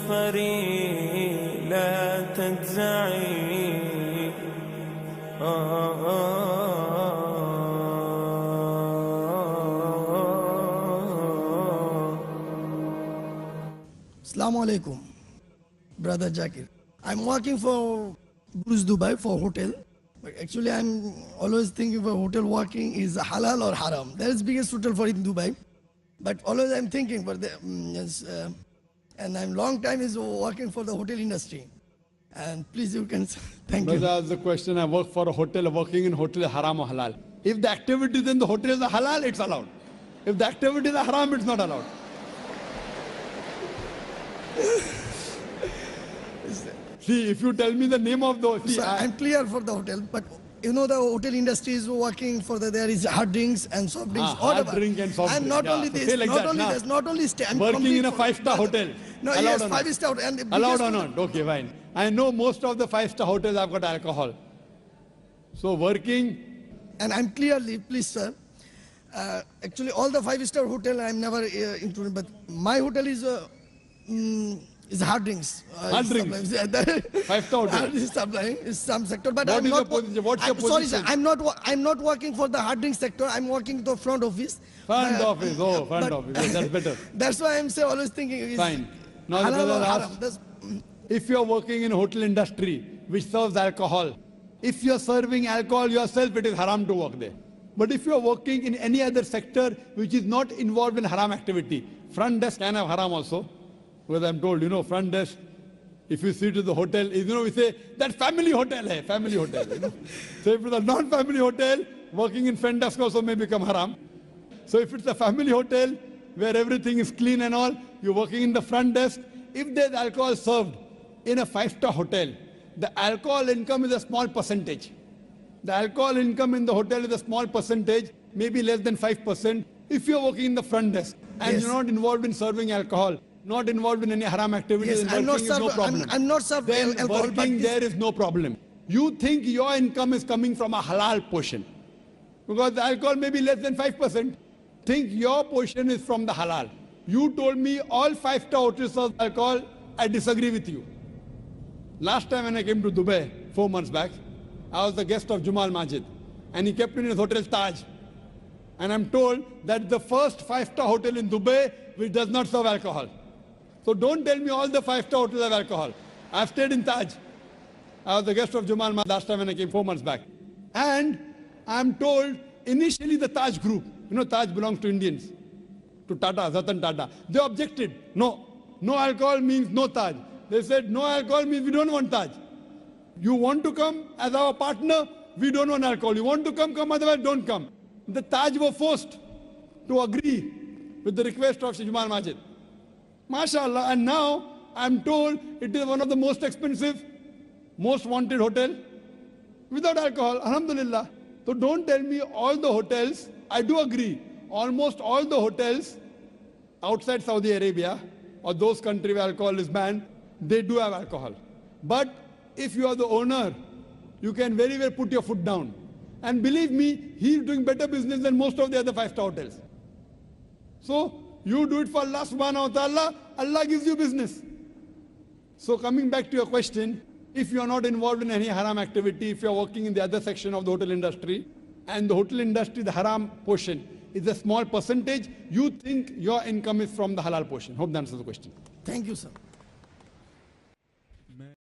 تفخري لا تجزعي Assalamu alaikum, brother Zakir. I'm working for Bruce Dubai for hotel. But actually, I'm always thinking for hotel working is halal or haram. That is biggest hotel for in Dubai. But always I'm thinking for the and I'm long time is working for the hotel industry. And please you can thank you. That's the question. I work for a hotel. Working in hotel is haram or halal? If the activities in the hotel is halal, it's allowed. If the activities are haram, it's not allowed. See, if you tell me the name of the... So I'm clear for the hotel, but you know the hotel industry is working for there is hard drinks and soft drinks. Hard drink and soft and drink. not only this, not only stay. I'm working in a 5-star hotel. No, allowed yes, or 5-star. And allowed or not? Okay, fine. I know most of the 5-star hotels have got alcohol. So working... And I'm clearly, please sir, actually all the 5-star hotel I'm never included, but my hotel is hard drinks. Hard drinks. 5-star hotel. Is supplying is some sector, but what I'm is not. Your position? What's your sorry, position? sir. I'm not working for the hard drink sector. I'm working the front office. Front office. Oh, front office. Yes, that's better. That's why I'm always thinking. Fine. Now the brother asks, if you're working in a hotel industry which serves alcohol, if you're serving alcohol yourself, it is haram to work there. But if you're working in any other sector which is not involved in haram activity, front desk can have haram also. Because I'm told, you know, front desk, if you see to the hotel, you know, we say, that family hotel hai, family hotel. You know? So if it's a non-family hotel, working in front desk also may become haram. So if it's a family hotel where everything is clean and all, you're working in the front desk, if there's alcohol served in a 5-star hotel, the alcohol income is a small percentage. The alcohol income in the hotel is a small percentage, maybe less than 5%. If you're working in the front desk and you're not involved in serving alcohol, not involved in any haram activities, yes, working is no problem. I'm not serving alcohol. Working there is no problem. You think your income is coming from a halal portion. Because the alcohol may be less than 5%. Think your portion is from the halal. You told me all 5-star hotels serve alcohol. I disagree with you. Last time when I came to Dubai, 4 months back, I was the guest of Jumal Majid. And he kept me in his hotel Taj. And I'm told that the first 5-star hotel in Dubai which does not serve alcohol. So don't tell me all the 5-star hotels have alcohol. I've stayed in Taj. I was the guest of Jumal Majid last time when I came 4 months back. And I'm told initially the Taj group, you know Taj belongs to Indians, to Tata, Ratan Tata. They objected. No alcohol means no Taj. They said no alcohol means we don't want Taj. You want to come as our partner, we don't want alcohol. You want to come, otherwise don't come. The Taj were forced to agree with the request of Jumal Majid. MashaAllah, and now I'm told it is one of the most expensive, most wanted hotel without alcohol. Alhamdulillah. So don't tell me all the hotels. I do agree. Almost all the hotels outside Saudi Arabia or those countries where alcohol is banned, they do have alcohol. But if you are the owner, you can very well put your foot down. And believe me, he's doing better business than most of the other 5-star hotels. So you do it for Allah subhanahu wa ta'ala, Allah gives you business. So coming back to your question, if you are not involved in any haram activity, if you are working in the other section of the hotel industry, and the hotel industry, the haram portion is a small percentage, you think your income is from the halal portion. Hope that answers the question. Thank you, sir.